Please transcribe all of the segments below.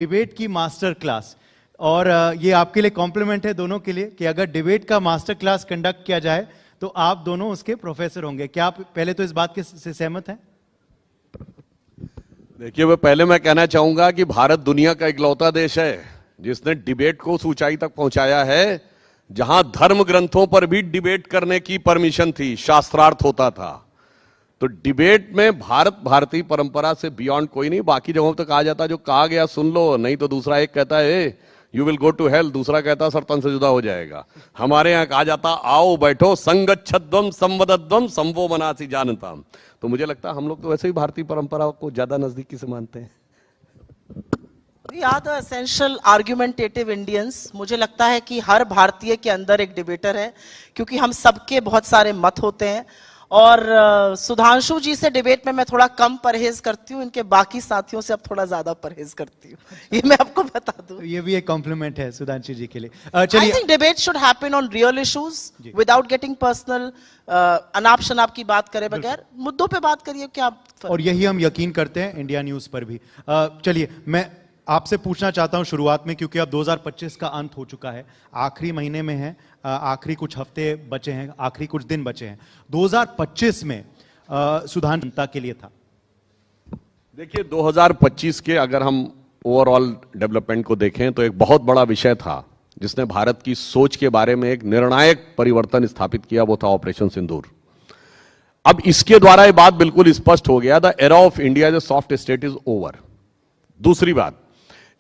Debate की master class. और ये आपके लिए कॉम्प्लीमेंट है दोनों के लिए कि अगर डिबेट का मास्टर क्लास कंडक्ट किया जाए तो आप दोनों उसके प्रोफेसर होंगे। क्या आप पहले तो इस बात के से सहमत हैं? देखिए, वो पहले मैं कहना चाहूंगा कि भारत दुनिया का इकलौता देश है जिसने डिबेट को उस ऊंचाई तक पहुंचाया है जहां धर्म ग्रंथों पर भी डिबेट करने की परमिशन थी, शास्त्रार्थ होता था। तो डिबेट में भारतीय परंपरा से बियॉन्ड कोई नहीं। बाकी जगहों तक कहा जाता जो कहा गया सुन लो, नहीं तो दूसरा एक कहता है you will go to hell, दूसरा कहता सर तन से जुदा हो जाएगा। हमारे यहां कहा जाता आओ बैठो संगच्छध्वम संवदध्वम संवो मनासी जानताम। तो मुझे लगता है हम लोग तो वैसे ही भारतीय परंपरा को ज्यादा नजदीकी से मानते हैं। We are the essential argumentative Indians। मुझे लगता है कि हर भारतीय के अंदर एक डिबेटर है, क्योंकि हम सबके बहुत सारे मत होते हैं। और सुधांशु जी से डिबेट में मैं थोड़ा कम परहेज करती हूँ, इनके बाकी साथियों से अब थोड़ा ज्यादा परहेज करती हूँ, ये मैं आपको बता दूं। ये भी एक कॉम्प्लीमेंट है सुधांशु जी के लिए। I think debate should happen on real issues without getting personal। अनाप शनाप की बात करे बगैर मुद्दों पे बात करिए। क्या और यही हम यकीन करते हैं इंडिया न्यूज पर भी। चलिए, मैं आपसे पूछना चाहता हूं शुरुआत में, क्योंकि अब 2025 का अंत हो चुका है, आखिरी महीने में है, आखिरी कुछ हफ्ते बचे हैं, आखिरी कुछ दिन बचे हैं। 2025 में सुधांशु जनता के लिए था। देखिए, 2025 के अगर हम ओवरऑल डेवलपमेंट को देखें तो एक बहुत बड़ा विषय था जिसने भारत की सोच के बारे में एक निर्णायक परिवर्तन स्थापित किया, वो था ऑपरेशन सिंदूर। अब इसके द्वारा यह बात बिल्कुल स्पष्ट हो गया, the era of India as a soft state is over. दूसरी बात,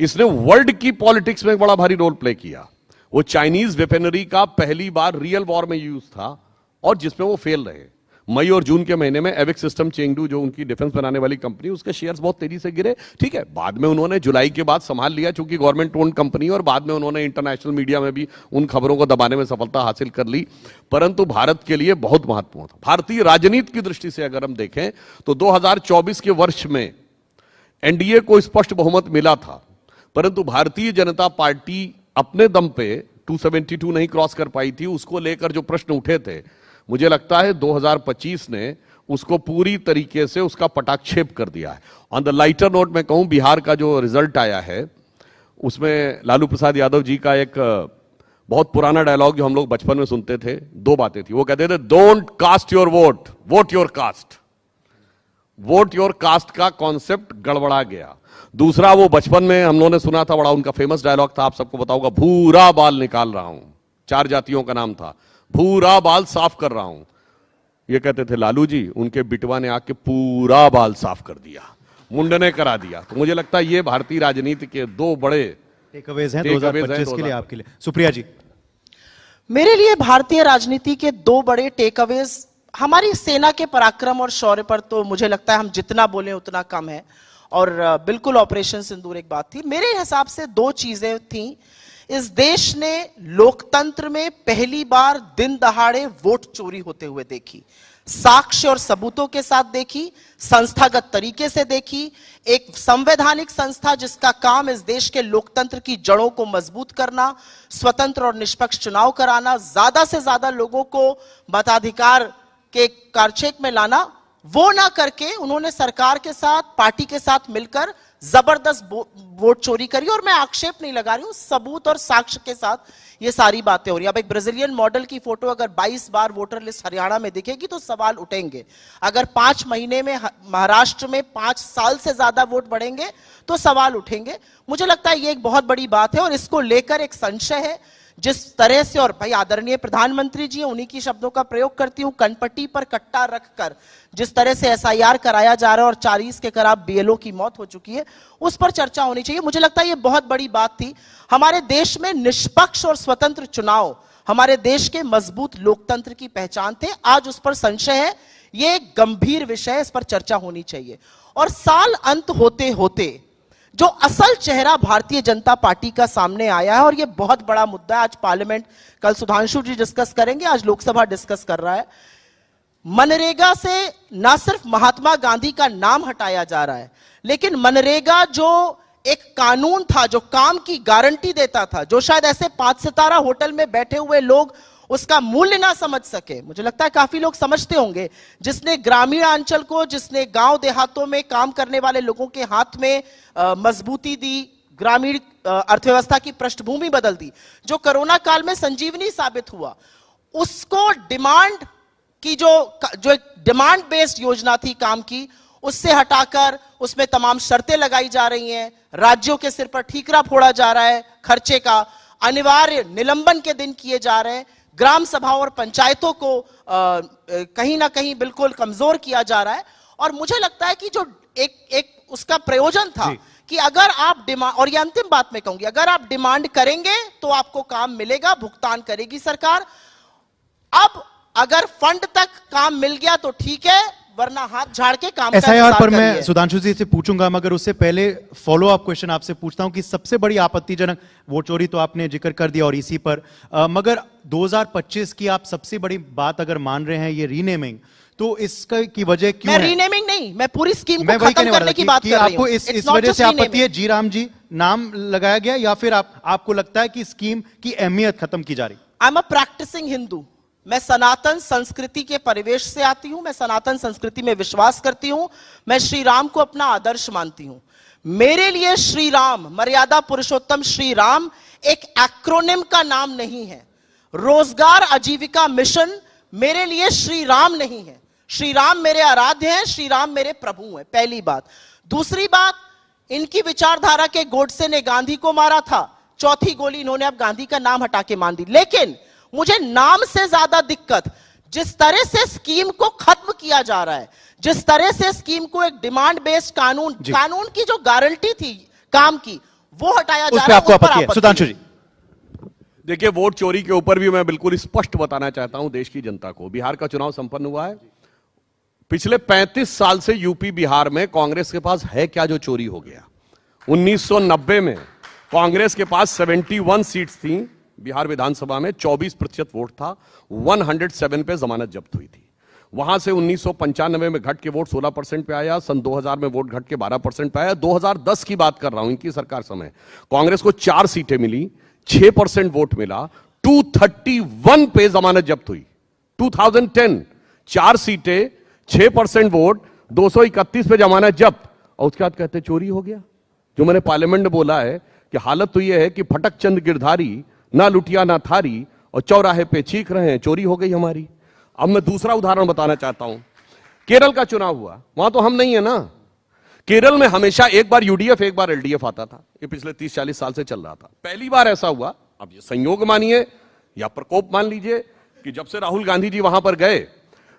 इसने वर्ल्ड की पॉलिटिक्स में एक बड़ा भारी रोल प्ले किया। वो चाइनीज वेपनरी का पहली बार रियल वॉर में यूज था और जिसमें वो फेल रहे। मई और जून के महीने में एविक सिस्टम चेंगडू, जो उनकी डिफेंस बनाने वाली कंपनी, उसके शेयर्स बहुत तेजी से गिरे। ठीक है, बाद में उन्होंने जुलाई के बाद संभाल लिया चूंकि गवर्नमेंट ओन्ड कंपनी, और बाद में उन्होंने इंटरनेशनल मीडिया में भी उन खबरों को दबाने में सफलता हासिल कर ली। परंतु भारत के लिए बहुत महत्वपूर्ण था। भारतीय राजनीति की दृष्टि से अगर हम देखें तो 2024 के वर्ष में एनडीए को स्पष्ट बहुमत मिला था, परंतु भारतीय जनता पार्टी अपने दम पे 272 नहीं क्रॉस कर पाई थी। उसको लेकर जो प्रश्न उठे थे, मुझे लगता है 2025 ने उसको पूरी तरीके से उसका पटाक्षेप कर दिया है। ऑन द लाइटर नोट मैं कहूं, बिहार का जो रिजल्ट आया है उसमें लालू प्रसाद यादव जी का एक बहुत पुराना डायलॉग जो हम लोग बचपन में सुनते थे, दो बातें थी। वो कहते थे don't cast your vote, vote your caste. Vote your caste का कॉन्सेप्ट गड़बड़ा गया। दूसरा, वो बचपन में हम लोगों ने सुना था, बड़ा उनका फेमस डायलॉग था, आप सबको बताऊंगा, भूरा बाल निकाल रहा हूं। 4 जातियों का नाम था, भूरा बाल साफ कर रहा हूं। ये कहते थे लालू जी, उनके बिटवा ने आके पूरा बाल साफ कर दिया, मुंडने करा दिया। तो मुझे लगता है ये भारतीय राजनीति के दो बड़े टेकअवेज हैं 2025 के लिए आपके लिए। सुप्रिया जी। मेरे लिए भारतीय राजनीति के दो बड़े टेकअवेज, हमारी सेना के पराक्रम और शौर्य पर तो मुझे लगता है हम जितना बोले उतना कम है, और बिल्कुल ऑपरेशन सिंदूर एक बात थी। मेरे हिसाब से दो चीजें थी। इस देश ने लोकतंत्र में पहली बार दिन दहाड़े वोट चोरी होते हुए देखी, साक्ष्य और सबूतों के साथ देखी, संस्थागत तरीके से देखी। एक संवैधानिक संस्था जिसका काम इस देश के लोकतंत्र की जड़ों को मजबूत करना, स्वतंत्र और निष्पक्ष चुनाव कराना, ज्यादा से ज्यादा लोगों को मताधिकार के कारछेक में लाना, वो ना करके उन्होंने सरकार के साथ, पार्टी के साथ मिलकर जबरदस्त वोट चोरी करी। और मैं आक्षेप नहीं लगा रही हूं, सबूत और साक्ष्य के साथ ये सारी बातें हो रही हैं। अब एक ब्राजीलियन मॉडल की फोटो अगर 22 बार वोटर लिस्ट हरियाणा में दिखेगी तो सवाल उठेंगे। अगर 5 महीने में महाराष्ट्र में 5 साल से ज्यादा वोट बढ़ेंगे तो सवाल उठेंगे। मुझे लगता है ये एक बहुत बड़ी बात है और इसको लेकर एक संशय है। जिस तरह से, और भाई आदरणीय प्रधानमंत्री जी, उन्हीं की शब्दों का प्रयोग करती हूं, कनपट्टी पर कट्टा रखकर जिस तरह से एसआईआर कराया जा रहा है और 40 के करीब बीएलओ की मौत हो चुकी है, उस पर चर्चा होनी चाहिए। मुझे लगता है ये बहुत बड़ी बात थी। हमारे देश में निष्पक्ष और स्वतंत्र चुनाव हमारे देश के मजबूत लोकतंत्र की पहचान थे। आज उस पर संशय है, ये एक गंभीर विषय है, इस पर चर्चा होनी चाहिए। और साल अंत होते होते जो असल चेहरा भारतीय जनता पार्टी का सामने आया है, और यह बहुत बड़ा मुद्दा है, आज पार्लियामेंट, कल सुधांशु जी डिस्कस करेंगे, आज लोकसभा डिस्कस कर रहा है। मनरेगा से ना सिर्फ महात्मा गांधी का नाम हटाया जा रहा है, लेकिन मनरेगा जो एक कानून था, जो काम की गारंटी देता था, जो शायद ऐसे 5 सितारा होटल में बैठे हुए लोग उसका मूल्य ना समझ सके, मुझे लगता है काफी लोग समझते होंगे, जिसने ग्रामीण अंचल को, जिसने गांव देहातों में काम करने वाले लोगों के हाथ में मजबूती दी, ग्रामीण अर्थव्यवस्था की पृष्ठभूमि बदल दी, जो कोरोना काल में संजीवनी साबित हुआ, उसको डिमांड की जो एक डिमांड बेस्ड योजना थी काम की, उससे हटाकर उसमें तमाम शर्तें लगाई जा रही हैं, राज्यों के सिर पर ठीकरा फोड़ा जा रहा है, खर्चे का अनिवार्य निलंबन के दिन किए जा रहे हैं, ग्राम सभाओं और पंचायतों को कहीं ना कहीं बिल्कुल कमजोर किया जा रहा है। और मुझे लगता है कि जो एक उसका प्रयोजन था कि अगर आप डिमांड, और ये अंतिम बात मैं कहूंगी, अगर आप डिमांड करेंगे तो आपको काम मिलेगा, भुगतान करेगी सरकार। अब अगर फंड तक काम मिल गया तो ठीक है, वरना हाथ झाड़ के काम का एसआईआर इंतजार पर मैं करिए। सुधांशु जी से पूछूंगा, मगर उससे पहले फॉलो अप क्वेश्चन आपसे पूछता हूं कि सबसे बड़ी आपत्तिजनक वोट चोरी तो आपने जिक्र कर दिया और इसी पर मगर 2025 की आप सबसे बड़ी बात अगर मान रहे हैं ये रीनेमिंग, तो इसका की वजह क्यों मैं है? रीनेमिंग नहीं, मैं पूरी स्कीम मैं को वही खत्म कहने वाला करने था की बात कि कर रही आपको हूं। इस It's not वजह just से आपत्ति renaming. है जी राम जी नाम लगाया गया, या फिर आपको लगता है कि स्कीम की अहमियत खत्म की जा रही? I am a practising Hindu, मैं सनातन संस्कृति के परिवेश से आती हूं, मैं सनातन संस्कृति में विश्वास करती हूं, मैं श्री राम को अपना आदर्श मानती हूं। मेरे लिए श्री राम, मर्यादा पुरुषोत्तम श्री राम एक एक्रोनिम का नाम नहीं है। रोजगार आजीविका मिशन मेरे लिए श्री राम नहीं है। श्री राम मेरे आराध्य हैं, श्री राम मेरे प्रभु हैं, पहली बात। दूसरी बात, इनकी विचारधारा के गोडसे ने गांधी को मारा था, चौथी गोली इन्होंने अब गांधी का नाम हटा के मान दी। लेकिन मुझे नाम से ज्यादा दिक्कत जिस तरह से स्कीम को खत्म किया जा रहा है, जिस तरह से स्कीम को एक डिमांड बेस्ड कानून की जो गारंटी थी काम की, वो हटाया जा उस पे रहा है। आपको आपत्ति है? सुधांशु जी। देखिए, वोट चोरी के ऊपर भी मैं बिल्कुल स्पष्ट बताना चाहता हूं देश की जनता को। बिहार का चुनाव संपन्न हुआ है, पिछले 35 साल से यूपी बिहार में कांग्रेस के पास है क्या जो चोरी हो गया? 1990 में कांग्रेस के पास 71 सीट्स थी बिहार विधानसभा में, 24% वोट था, 107 पे जमानत जब्त हुई थी। वहां से 1995 में घट के वोट 16% पे आया, सन 2000 में वोट घट के 12% पे आया। 2010 की बात कर रहा हूं, इनकी सरकार समय कांग्रेस को 4 सीटें मिली, 6% वोट मिला, 231 पे जमानत जब्त हुई। 2010 4 सीटें, 6% वोट, 231 पे जमानत जब्त, और उसके बाद कहते चोरी हो गया। जो मैंने पार्लियामेंट में बोला है कि हालत तो यह है कि फटक चंद गिरधारी, ना लुटिया ना थारी, और चौराहे पे चीख रहे हैं चोरी हो गई हमारी। अब मैं दूसरा उदाहरण बताना चाहता हूं। केरल का चुनाव हुआ, वहां तो हम नहीं है ना। केरल में हमेशा एक बार यूडीएफ एक बार एलडीएफ आता था, ये पिछले 30-40 साल से चल रहा था। पहली बार ऐसा हुआ, अब ये संयोग मानिए या प्रकोप मान लीजिए, कि जब से राहुल गांधी जी वहां पर गए,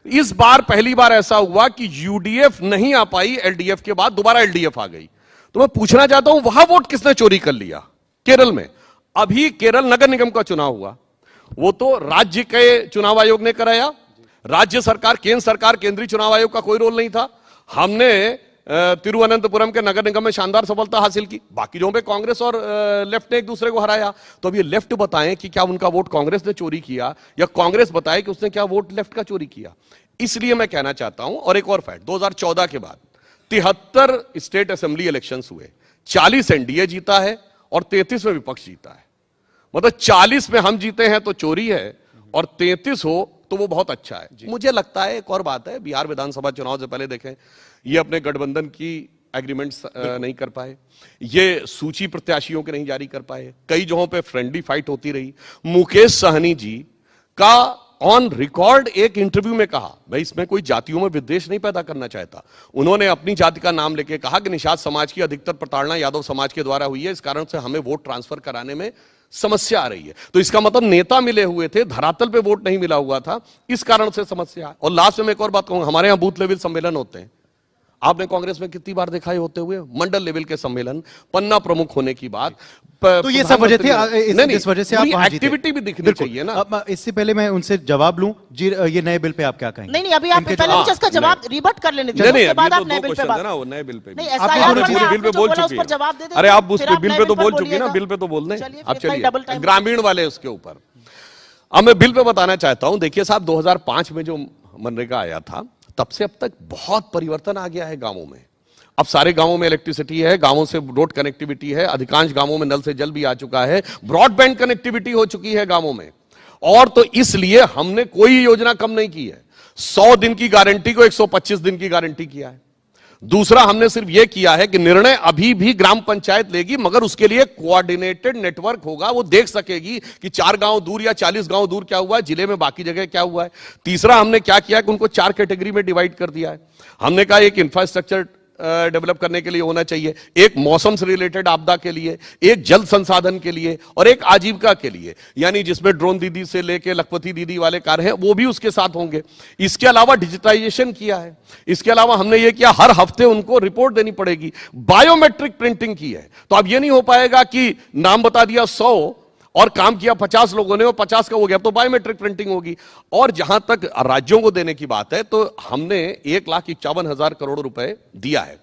इस बार पहली बार ऐसा हुआ कि यूडीएफ नहीं आ पाई, एलडीएफ के बाद दोबारा एलडीएफ आ गई। तो मैं पूछना चाहता हूं, वहां वोट किसने चोरी कर लिया केरल में? अभी केरल नगर निगम का चुनाव हुआ, वो तो राज्य के चुनाव आयोग ने कराया, राज्य सरकार, केंद्र सरकार, केंद्रीय चुनाव आयोग का कोई रोल नहीं था। हमने तिरुवनंतपुरम के नगर निगम में शानदार सफलता हासिल की, बाकी जगहों पे कांग्रेस और लेफ्ट ने एक दूसरे को हराया। तो अब ये लेफ्ट बताएं कि क्या उनका वोट कांग्रेस ने चोरी किया, या कांग्रेस बताए कि उसने क्या वोट लेफ्ट का चोरी किया। इसलिए मैं कहना चाहता हूं, और एक और फैक्ट, 2014 के बाद 73 स्टेट असेंबली इलेक्शंस हुए, 40 एनडीए जीता है और 33 में विपक्ष जीता है। मतलब 40 में हम जीते हैं तो चोरी है, और 33 हो तो वो बहुत अच्छा है। मुझे लगता है एक और बात है, बिहार विधानसभा चुनाव से पहले देखें, ये अपने गठबंधन की एग्रीमेंट्स नहीं कर पाए, ये सूची प्रत्याशियों के नहीं जारी कर पाए, कई जगहों पे फ्रेंडली फाइट होती रही। मुकेश सहनी जी का ऑन रिकॉर्ड एक इंटरव्यू में कहा, मैं इसमें कोई जातियों में विद्वेष नहीं पैदा करना चाहता, उन्होंने अपनी जाति का नाम लेके कहा कि निषाद समाज की अधिकतर प्रताड़ना यादव समाज के द्वारा हुई है, इस कारण से हमें वोट ट्रांसफर कराने में समस्या आ रही है। तो इसका मतलब नेता मिले हुए थे, धरातल पे वोट नहीं मिला हुआ था, इस कारण से समस्या। और लास्ट में मैं एक और बात कहूंगा, हमारे यहां बूथ लेवल सम्मेलन होते हैं, आपने कांग्रेस में कितनी बार देखा है होते हुए? मंडल लेवल के सम्मेलन, पन्ना प्रमुख होने की बात, तो ये सब वजह थी, इस वजह से आप वहां जीते। एक्टिविटी भी दिखनी चाहिए ना। अब इससे पहले मैं उनसे जवाब लूं जी, ये नए बिल पे आप क्या कहेंगे? नहीं, अभी आप पहले मुझे इसका जवाब रिबट कर लेने दीजिए, उसके बाद आप नए बिल पे बात। नए बिल पे नहीं, आप SIR दोनों चीजें बिल पे बोल चुकी है। जवाब दे दें, अरे आप उस फिर बिल नए पे तो बोल चुकी है बोलिएगा। ना, बिल पे तो बोल दें। चलिए, अब फिर डबल चलिए टाइम ग्रामीण वाले उसके ऊपर। अब मैं बिल पे बताना चाहता हूं, देखिए साहब, 2005 में जो मनरेगा आया था, तब से अब तक बहुत परिवर्तन आ गया है गांवों में। अब सारे गांवों में इलेक्ट्रिसिटी है, गांवों से रोड कनेक्टिविटी है, अधिकांश गांवों में नल से जल भी आ चुका है, ब्रॉडबैंड कनेक्टिविटी हो चुकी है गांवों में। और तो इसलिए हमने कोई योजना कम नहीं की है, 100 दिन की गारंटी को 125 दिन की गारंटी किया है। दूसरा, हमने सिर्फ यह किया है कि निर्णय अभी भी ग्राम पंचायत लेगी, मगर उसके लिए कोऑर्डिनेटेड नेटवर्क होगा, वो देख सकेगी कि 4 गांव दूर या 40 गांव दूर क्या हुआ है, जिले में बाकी जगह क्या हुआ है। तीसरा, हमने क्या किया कि उनको 4 कैटेगरी में डिवाइड कर दिया है। हमने कहा एक इंफ्रास्ट्रक्चर डेवलप करने के लिए होना चाहिए, एक मौसम से रिलेटेड आपदा के लिए, एक जल संसाधन के लिए और एक आजीविका के लिए, यानी जिसमें ड्रोन दीदी से लेके लखपति दीदी वाले कार्य हैं वो भी उसके साथ होंगे। इसके अलावा डिजिटाइजेशन किया है। इसके अलावा हमने ये किया हर हफ्ते उनको रिपोर्ट देनी पड़ेगी। बायोमेट्रिक प्रिंटिंग की है, तो अब ये नहीं हो पाएगा कि नाम बता दिया 100 और काम किया 50 लोगों ने और 50 का हो गया, तो बायोमेट्रिक प्रिंटिंग होगी। और जहां तक राज्यों को देने की बात है, तो हमने 1,51,000 करोड़ रुपए दिया है।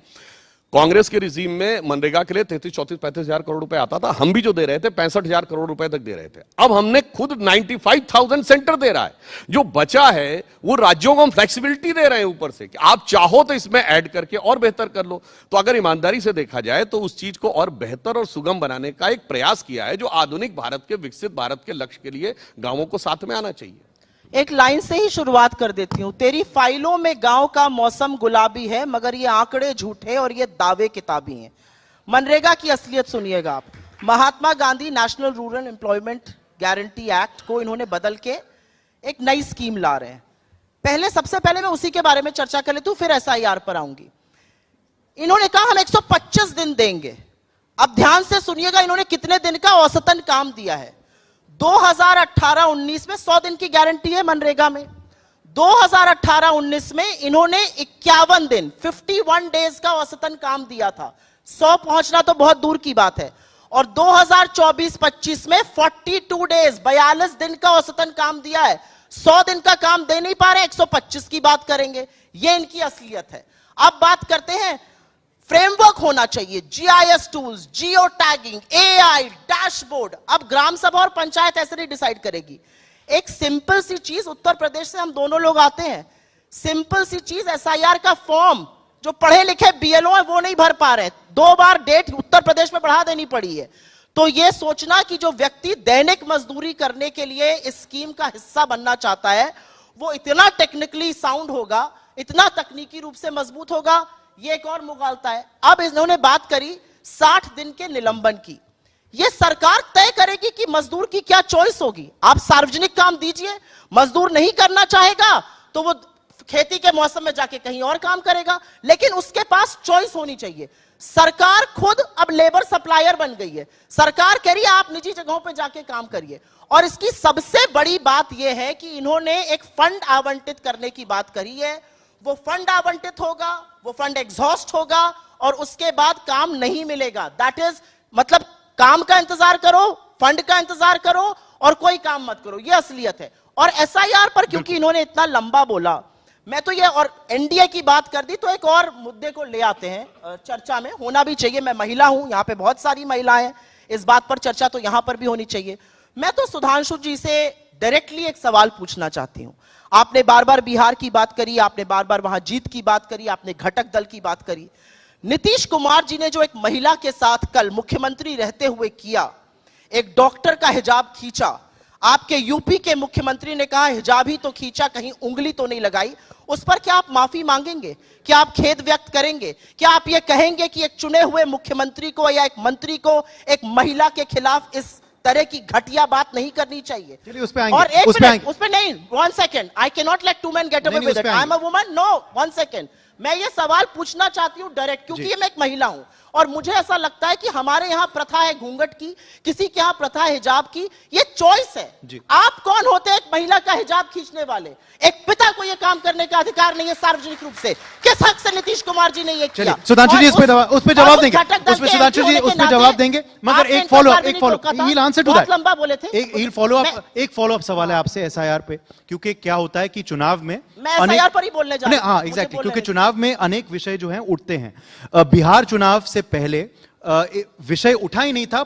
कांग्रेस के रिजीम में मनरेगा के लिए 33, 34, 35,000 करोड़ रुपए आता था, हम भी जो दे रहे थे 65,000 करोड़ रुपए तक दे रहे थे। अब हमने खुद 95,000 सेंटर दे रहा है। जो बचा है वो राज्यों को हम फ्लेक्सिबिलिटी दे रहे हैं ऊपर से कि आप चाहो तो इसमें ऐड करके और बेहतर कर लो। तो अगर ईमानदारी से देखा जाए तो उस चीज को और बेहतर और सुगम बनाने का एक प्रयास किया है, जो आधुनिक भारत के, विकसित भारत के लक्ष्य के लिए गांवों को साथ में आना चाहिए। एक लाइन से ही शुरुआत कर देती हूं। तेरी फाइलों में गांव का मौसम गुलाबी है, मगर ये आंकड़े झूठे और ये दावे किताबी हैं। मनरेगा की असलियत सुनिएगा आप। Mahatma Gandhi national rural employment guarantee act को इन्होंने बदल के एक नई स्कीम ला रहे हैं। सबसे पहले मैं उसी के बारे में चर्चा कर लेती हूं, फिर SIR पर आऊंगी। इन्होंने कहा हम 125 दिन देंगे। अब ध्यान से सुनिएगा, इन्होंने कितने दिन का औसतन काम दिया है। 2018-19 में 100 दिन की गारंटी है मनरेगा में। 2018-19 में इन्होंने 51 दिन 51 डेज का औसतन काम दिया था। 100 पहुंचना तो बहुत दूर की बात है। और 2024-25 में 42 डेज 42 दिन का औसतन काम दिया है। 100 दिन का काम दे नहीं पा रहे, 125 की बात करेंगे। ये इनकी असलियत है। अब बात करते हैं, फ्रेमवर्क होना चाहिए, GIS tools, geo tagging, AI, dashboard. अब ग्राम सभा और पंचायत ऐसे नहीं डिसाइड करेगी। एक सिंपल सी चीज, उत्तर प्रदेश से हम दोनों लोग आते हैं, सिंपल सी चीज SIR का फॉर्म जो पढ़े लिखे BLO है वो नहीं भर पा रहे। 2 बार डेट उत्तर प्रदेश में बढ़ा देनी पड़ी है। तो यह सोचना कि जो व्यक्ति दैनिक मजदूरी करने के लिए इस स्कीम का हिस्सा बनना चाहता है वो इतना टेक्निकली साउंड होगा, इतना तकनीकी रूप से मजबूत होगा, ये एक और मुगालता है। अब इन्होंने बात करी 60 दिन के निलंबन की। ये सरकार तय करेगी कि मजदूर की क्या चॉइस होगी। आप सार्वजनिक काम दीजिए, मजदूर नहीं करना चाहेगा तो वो खेती के मौसम में जाके कहीं और काम करेगा, लेकिन उसके पास चॉइस होनी चाहिए। सरकार खुद अब लेबर सप्लायर बन गई है। सरकार कह रही है आप निजी जगहों पे जाके काम करिए। और इसकी सबसे बड़ी बात यह है कि इन्होंने एक फंड आवंटित करने की बात करी है। वो फंड आवंटित होगा, वो फंड एग्जॉस्ट होगा और उसके बाद काम नहीं मिलेगा। दैट इज मतलब काम का इंतजार करो, फंड का इंतजार करो और कोई काम मत करो। ये असलियत है। और SIR पर क्योंकि इन्होंने इतना लंबा बोला, मैं तो ये और NDA की बात कर दी, तो एक और मुद्दे को ले आते हैं चर्चा में, होना भी चाहिए। मैं महिला हूं, यहां पे बहुत सारी महिलाएं हैं, इस बात पर चर्चा तो यहां पर भी होनी चाहिए। मैं तो सुधांशु जी से डायरेक्टली एक सवाल पूछना चाहती हूं। आपने बार बार बिहार की बात करी, आपने बार बार वहां जीत की बात करी, आपने घटक दल की बात करी। नीतीश कुमार जी ने जो एक महिला के साथ कल मुख्यमंत्री रहते हुए किया, एक डॉक्टर का हिजाब खींचा, आपके यूपी के मुख्यमंत्री ने कहा हिजाब ही तो खींचा, कहीं उंगली तो नहीं लगाई, उस पर क्या आप माफी मांगेंगे? क्या आप खेद व्यक्त करेंगे? क्या आप ये कहेंगे कि एक चुने हुए मुख्यमंत्री को या एक मंत्री को एक महिला के खिलाफ इस तरह की घटिया बात नहीं करनी चाहिए? चलिए उस पे आएंगे, और एक मिनट, उस पे नहीं, 1 second, I can not let 2 men get away with it, I am a woman, no 1 second. मैं ये सवाल पूछना चाहती हूं डायरेक्ट, क्योंकि मैं एक महिला हूं और मुझे ऐसा लगता है कि हमारे यहाँ प्रथा है घूंघट की, किसी के यहाँ प्रथा है हिजाब की, ये चॉइस है। आप कौन होते हैं एक महिला का हिजाब खींचने वाले? एक पिता को ये काम करने का अधिकार नहीं है सार्वजनिक रूप से। किस हक से नीतीश कुमार जी ने ये किया? सुधांशु जी उस पे जवाब देंगे, उस पे सुधांशु जी उस पे जवाब देंगे, मगर एक फॉलो आंसर टू दैट, लंबा बोले थे, एक फॉलो अप सवाल है आपसे SIR पे, क्योंकि क्या होता है कि चुनाव में मैं SIR पर ही बोलने जा रहा हूं। हाँ एग्जैक्टली, क्योंकि चुनाव में अनेक विषय जो हैं उठते हैं। बिहार चुनाव से पहले विषय उठा ही नहीं था,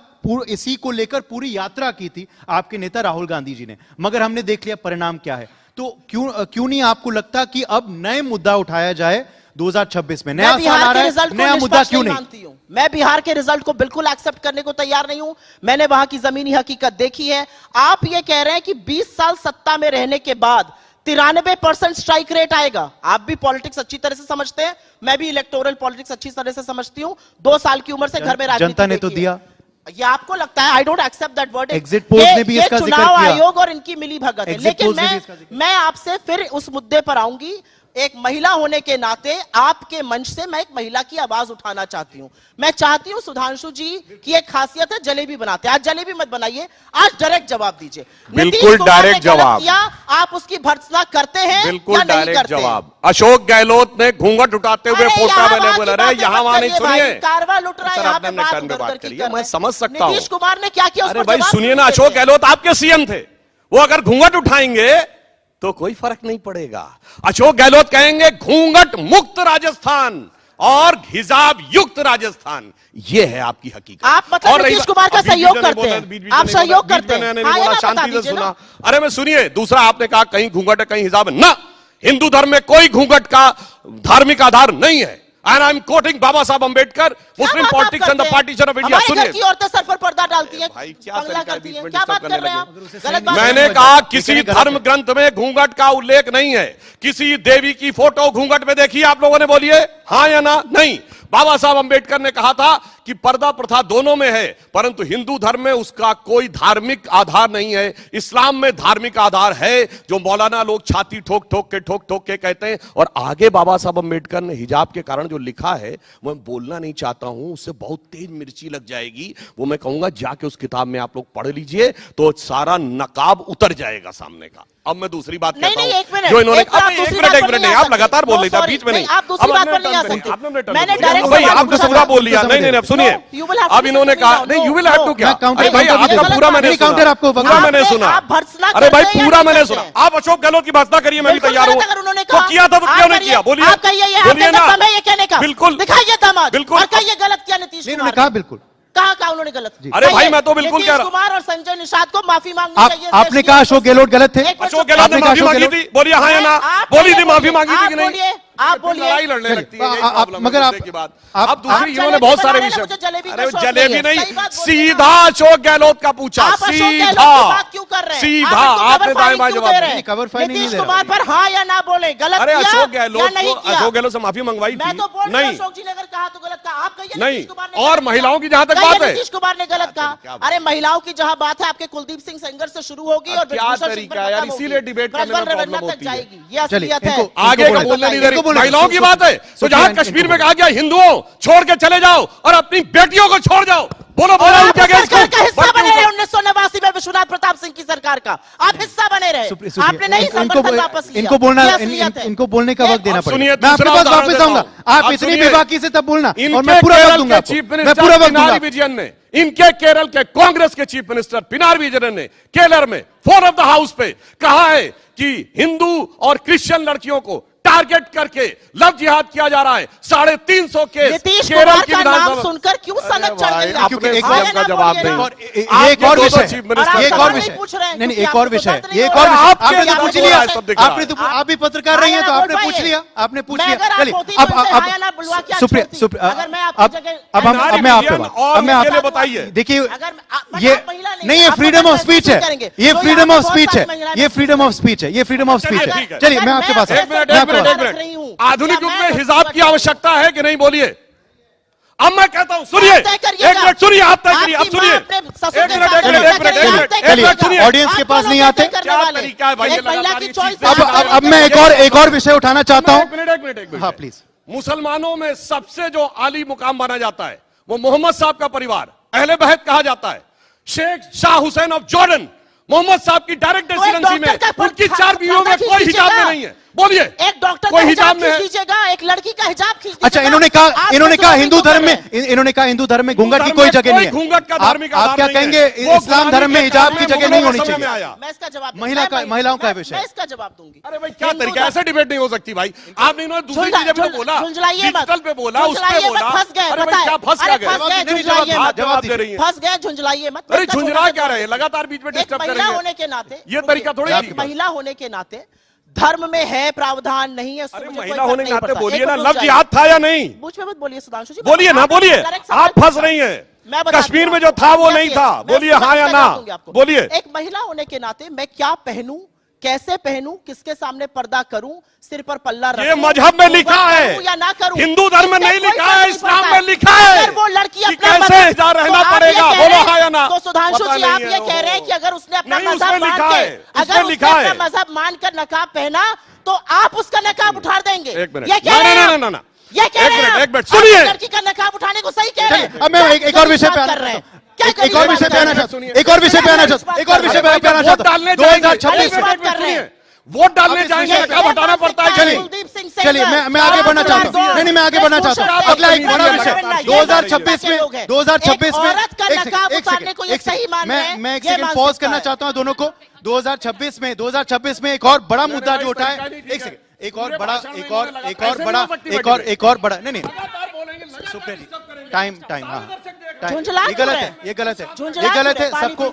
इसी को लेकर पूरी यात्रा की थी आपके नेता राहुल गांधी जी ने, मगर हमने देख लिया परिणाम क्या है। तो क्यों नहीं आपको लगता कि अब नए मुद्दा उठाया जाए 2026 में? नया साल आ रहा है, नया मुद्दा क्यों नहीं? मैं बिहार के रिजल्ट को बिल्कुल एक्सेप्ट करने को तैयार नहीं हूं। मैंने वहां की जमीनी हकीकत देखी है। आप ये कह रहे हैं कि 20 साल सत्ता में रहने के बाद 93% स्ट्राइक रेट आएगा। आप भी पॉलिटिक्स अच्छी तरह से समझते हैं, मैं भी इलेक्टोरल पॉलिटिक्स अच्छी तरह से समझती हूँ। 2 साल की उम्र से घर में राजनीति जनता ने तो देखी है। दिया। ये आपको लगता है, I don't accept that word. Exit polls ने भी इसका जिक्र चुनाव किया। आयोग और इनकी मिली भगत है। एग्जिट लेकिन पोल्स ने भी इसका जिक्र मैं आपसे फिर उस मुद्दे पर आऊंगी। एक महिला होने के नाते आपके मंच से मैं एक महिला की आवाज उठाना चाहती हूं। मैं चाहती हूं सुधांशु जी की एक खासियत है, जलेबी बनाते हैं। आज जलेबी मत बनाइए, आज डायरेक्ट जवाब दीजिए। बिल्कुल डायरेक्ट जवाब। आप उसकी भर्त्सना करते हैं बिल्कुल या नहीं डायरेक्ट करते? जवाब। अशोक गहलोत ने घूंघट उठाते हुए अरे पोटा यहाँ मैंने वहाँ बोला की रहे, बातें यहां मत वहां नहीं करिए सुनिए। भाई, कारवा लुट रहा है, सर, यहाँ आपने पे अपने बात टर्न पे उधर बात उधर की करिए, कर रहे मैं हैं। समझ सकता हूं। नीतीश कुमार ने क्या किया उस अरे पर भाई जवाब सुनिए नहीं ना, देते। अशोक गहलोत आपके सीएम थे, वो अगर घूंघट उठाएंगे तो कोई फर्क नहीं पड़ेगा। अशोक गहलोत कहेंगे घूंघट मुक्त राजस्थान और हिजाब युक्त राजस्थान, ये है आपकी हकीकत। आप मतलब और रही नीतीश बात- कुमार का अब बीच-बीच सहयोग में नहीं करते बोला, हैं। बीच-बीच आप में नहीं बोला, सहयोग बीच में करते हैं। नहीं हाँ, ये बोला, ना बता शांति से दीजिए सुना। ना। अरे मैं सुनिए, दूसरा आपने कहा कहीं घूंघट है कहीं हिजाब है ना, हिंदू धर्म में कोई घूंघट का धार्मिक आधार नहीं है। And I am quoting Baba Saheb Ambedkar, Muslim politics and the partition of India. हमारे घर सुनिए की औरतें सर पर पर्दा डालती हैं, भाई, क्या बंगला तरीका है करती बीच हैं। में क्या बात डिस्टर्ब कर रहे हैं करने आप? गलत बात मैंने कर रहे कहा हैं। किसी धर्म ग्रंथ में घूंघट का उल्लेख नहीं है। किसी देवी की फोटो घूंघट में देखी आप लोगों ने? बोलिए हां या ना। नहीं। बाबा साहब अंबेडकर ने कहा था कि पर्दा प्रथा दोनों में है, परंतु हिंदू धर्म में उसका कोई धार्मिक आधार नहीं है। इस्लाम में धार्मिक आधार है, जो मौलाना लोग छाती ठोक ठोक के कहते हैं। और आगे बाबा साहब अंबेडकर ने हिजाब के कारण जो लिखा है, वो मैं बोलना नहीं चाहता हूं, उससे बहुत तेज मिर्ची लग जाएगी। वो मैं कहूंगा जाके उस किताब में आप लोग पढ़ लीजिए, तो सारा नकाब उतर जाएगा सामने का। अब मैं दूसरी बात कहता नहीं, एक हूं मिनट, जो इन्होंने एक मिनट, एक मिनट, आप लगातार बोल रहे थे, बीच में नहीं। आप दूसरी बात पर नहीं आ सकते। मैंने डायरेक्ट भाई सवाल आपने पूछा पूरा था। बोल लिया। नहीं, अब सुनिए, You will have to अब इन्होंने listen to कहा me now. नहीं, No, you will have to no. क्या? मैं काउंटर- अरे भाई काउंटर भी आपका देता पूरा हूं। मैंने मेरी सुना। काउंटर आपको पूरा मैंने सुना। आप भर्त्सना अरे भाई करते हैं या पूरा नहीं मैंने करते सुना। हैं? आप अशोक गहलोत की बात ना करिए, मैं भी बिल्कुल तैयार गलत हूं। अगर उन्होंने तो कहा, किया था तो आप क्यों नहीं करिए, किया? बोलिए। आप कहिए, ये बोलिए आपके ना। दम है ये कहने का। बिल्कुल दिखाइए दामाद। बिल्कुल। और कहिए गलत किया नीतीश नहीं, कुमार उन्होंने कहा बिल्कुल। कहा उन्होंने गलत। अरे भाई, मैं तो बिल्कुल कह रहा- नीतीश कुमार और संजय निषाद को माफी मांगनी चाहिए। आपने कहा अशोक गहलोत गलत थे? अशोक गहलोत ने आपने कहा माफी अशोक मांगी गहलोत- थी, बोलिए हाँ या ना। बोली थी माफी मांगी थी कि नहीं? आप बोलिए। लड़ाई लड़ने लगती है, यही आप- प्रॉब्लम है मगर मुद्दे आप- की बात। आप- अब दूसरी आप इन्होंने जलेबी बहुत सारे बना रहे हैं, विषय। मुझे जलेबी का अरे शौक जलेबी नहीं है। नहीं, सही बात बोलिए सीधा अशोक गहलोत का पूछा। आप अशोक गहलोत की सीधा बात क्यों कर रहे हैं? सीधा आप इनको आपने cover दाएं बाएं firing क्यों जवाब दे दिया। रहे हैं? cover firing नहीं नीतीश दे रहा कुमार पर हाँ या ना बोले, गलत अरे किया अशोक या गहलोत नहीं को किया? अशोक गहलोत से माफी मंगवाई मैं थी। तो बोल रहा हूं, नहीं अशोक जी ने अगर कहा तो गलत कहा। आप कहिए नहीं। नीतीश कुमार ने और गलत महिलाओं कहा। की जहां तक कहिए बात है- नीतीश कुमार ने गलत क्या कहा। बात अरे महिलाओं की जहां बात है, आपके कुलदीप सिंह सेंगर से शुरू होगी और क्या तरीका है यार, इसीलिए डिबेट करने में प्रॉब्लम तक होती है। जाएगी। ये चलिए, असलियत है। इनको- आगे का बोलने- बोलने नहीं दे इनको रही। बोलने- महिलाओं की बात है तो सुप्रिया, जहां इनको कश्मीर में बोलने- कहा गया हिंदुओं छोड़ के चले जाओ और अपनी बेटियों को छोड़ जाओ, बोलो बोलो आप उनके इस अगेंस्ट सरकार का हिस्सा बने रहे 1989 में विश्वनाथ प्रताप सिंह की सरकार का। आप हिस्सा बने रहे। सुप्रिया, आपने नहीं समर्थन वापस लिया। इनको बोलना ये असलियत है। इनको बोलने का वक्त देना अब पड़ेगा। सुनिए, मैं आपके दूसरा पास उदाहरण वापस देता आऊंगा। हूं। आप अब इतनी सुनिए, बेबाकी से तब बोलना और इनके मैं पूरा वक्त केरल दूंगा के चीफ आपको। मैं मिनिस्टर पूरा वक्त दूंगा पिनारी आपको। विजयन ने, इनके केरल के कांग्रेस के चीफ मिनिस्टर पिनारी विजयन ने केरल में फ्लोर ऑफ द हाउस पे कहा है कि हिंदू और क्रिश्चियन लड़कियों को टारगेट करके लव जिहाद किया जा रहा है। 350 केस नीतीश केरल कुमार की का नाम विधानसभा सुनकर क्यों सनक चढ़ गई? आपने क्योंकि एक सीएम का जवाब बोलिए नहीं। ना। और ये एक और दो-दो विषय चीफ है। मिनिस्टर ये एक से और बात विषय पूछ रहे हैं, नहीं नहीं क्योंकि एक और आपको विषय पसंद ये एक नहीं और हो विषय रहा। आपने तो आपके पूछ यहाँ लिया बोल सब दिख रहा है। आपने तो आप भी पत्रकार रही हैं तो हाँ या ना आपने बोल पूछ पाइए। लिया आपने पूछ मैं लिया अगर आप चलिए होती तो इनसे हाँ या ना बुलवा के आज सुप्रिया छोड़ती। सुप्रिया अगर मैं आपकी जगह- अब मैं आप पिनारी पे विजयन और अब मैं आप ये बताइए। देखिए अगर ये आप महिला नहीं ये आप फ्रीडम ऑफ महसूस स्पीच नहीं है करेंगे। ये तो फ्रीडम यहाँ ऑफ पे स्पीच बहुत है सारी महिलाएं ये फ्रीडम ऑफ स्पीच है ये फ्रीडम ऑफ स्पीच है ठीक है। चलिए मैं आपके पास एक मिनट एक मिनट आधुनिक युग में हिजाब की आवश्यकता है कि नहीं, बोलिए। अब मैं कहता हूं सुनिए, आप तय करिएगा। एक मिनट सुनिए, आप तय करिए। अब आपकी सुनिए, माँ अपने ससुर के एक मिनट साथ एक मिनट झगड़ा एक मिनट करेगी, आप तय एक चलिए, मिनट सुनिए। ऑडियंस के पास नहीं आते। क्या तरीका है भाई, ये एक महिला लगातार की ये चॉइस चीज़- अब मैं एक और विषय उठाना चाहता हूं एक मिनट हाँ प्लीज मुसलमानों में सबसे जो आली मुकाम माना जाता है वो मोहम्मद साहब का परिवार अहले बैत कहा जाता है। शेख शाह हुसैन ऑफ जॉर्डन मोहम्मद साहब की डायरेक्ट तो एक रेसिडेंसी में डॉक्टर का उनकी पर्दा 4 बीवियों में खींच कोई हिजाब में लीजिएगा। नहीं है। बोलिए, एक डॉक्टर कोई का हिजाब हिजाब में है? खींच लीजिएगा, एक लड़की का हिजाब खींच लीजिएगा। अच्छा इन्होंने कहा हिंदू धर्म में इन्होंने कहा हिंदू धर्म में घूंघट की कोई जगह नहीं है घूंघट का धार्मिक आप क्या कहेंगे इस्लाम धर्म में हिजाब की जगह नहीं होनी चाहिए आया। मैं इसका जवाब दूंगी। महिलाओं का विषय। मैं इसका जवाब दूंगी। अरे भाई क्या तरीका, ऐसे डिबेट नहीं हो सकती भाई। आपने इन्होंने दूसरी चीजें भी तो बोला, झुंझलाइए मत, डिजिटल पे बोला, उस पे बोला। फंस गए, अरे पता भाई है। क्या फंस अरे क्या फंस गए, गए? झुंझलाइए मत। जवाब दे रही है। फंस गए, झुंझलाइए मत। अरे इसका झुंझला छोटा क्या सा रहे, लगातार बीच में एक डिस्टर्ब महिला करेंगे। होने के नाते ये तरीका थोड़ी एक ठीक है। महिला होने के नाते धर्म में है प्रावधान नहीं है। अरे मुझे कोई महिला फर्क होने के नहीं नाते पड़ता। बोलिए एक ना, मिनट लव रुक जिहाद था या नहीं? बीच में मत बोलिए सुधांशु जी। बोलिए ना, बोलिए। डायरेक्ट आप सवाल फंस रही मैं हैं। बताती कश्मीर हूँ में जो आपको था वो क्या नहीं किया। था। मैं बोलिए उसका हाँ या जवाब ना, दूंगी आपको। बोलिए। एक महिला होने के नाते मैं क्या पहनूं, कैसे पहनूं, किसके सामने पर्दा करूं, सिर पर पल्ला रखूं, ये मजहब में लिखा है या ना करूं, हिंदू धर्म में नहीं इससे कोई लिखा फर्क है, नहीं इस्लाम पड़ता में लिखा है अगर वो लड़की कि अपना कैसे मजहब- हिजाब रहना तो आप ये पड़ेगा, कह बोलो रहे हैं- हाँ या ना। तो सुधांशु पता जी नहीं आप है ये वो। कह रहे हैं कि अगर उसने अपना नहीं, मजहब उसमें मान लिखा के, है, अगर उसमें उसने लिखा है। अपना मजहब मानकर नकाब पहना तो आप उसका नकाब उठार देंगे। एक मिनट, ये कह रहे हैं ना, आप? ये कह रहे हैं आप? एक मिनट, सुनिए। आप लड़की का नकाब उठाने को सही कह रहे हैं। अब मैं एक और विषय पे आना कर रहे हैं, चाहता हूं। एक और विषय पे आना चाहता हूं। एक और विषय पे आना चाहता हूं। एक और विषय पे आना वोट चाहता हूं। डालने 2026 में बात कर रहे हैं। वोट डालने अब इस जाएंगे विषय नकाब हटाना पड़ता है। चलिए, कुलदीप सिंह सेंगर, चलिए मैं आगे बढ़ना चाहता हूं। नहीं मैं आगे बढ़ना चाहता हूं। अगला एक बड़ा विषय 2026 में 2026 में औरत का नकाब उतारने को ये सही मान रहे हैं, मैं एक ये सेकंड पॉज करना चाहता हूं दोनों को। 2026 में एक और बड़ा मुद्दा जो उठा है, एक सेकंड, एक और बड़ा नहीं नहीं सुप्रिया जी, टाइम हाँ झुंझला ये गलत है, ये गलत है सबको।